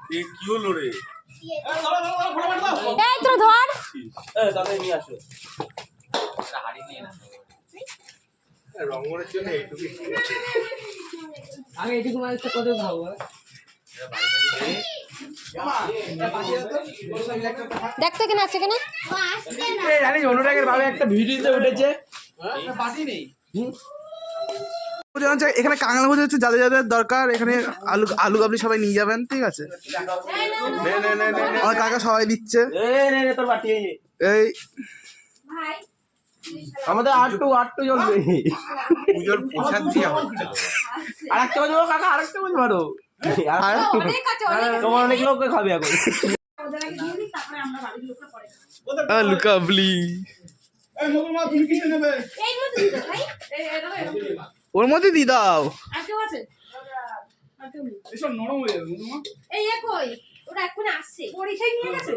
কি হলো রে? এই তো ধর দাদা নিয়ে আসো। হাড়ি নিয়ে না রঙের জন্য এইটুকু আমি এইটুকু মাছ কত খাবো? দেখতে কেন আছে কেন জানিস অনুরাগের ভাবে একটা ভিডিওতে উঠেছে এখানে কাঁকড়া ভাজা হচ্ছে, যাদের যাদের দরকার এখানে আলু আলু কাবলি সবাই নিয়ে যাবেন, ঠিক আছে? আমার কাকা সবাই দিচ্ছে। এই আমাদের আটটু চলবে। পুজোর প্রসাদ দিয়ে হচ্ছে। আরেকটা বাজবো কাকা, আরেকটা বাজবো আরো। তোমার অনেক লোক খাবে এখন। আলু কাবলি ওর মধ্যে দিয়ে দাও। ওরা এখন আসছে পরীক্ষায় নিয়ে গেছে।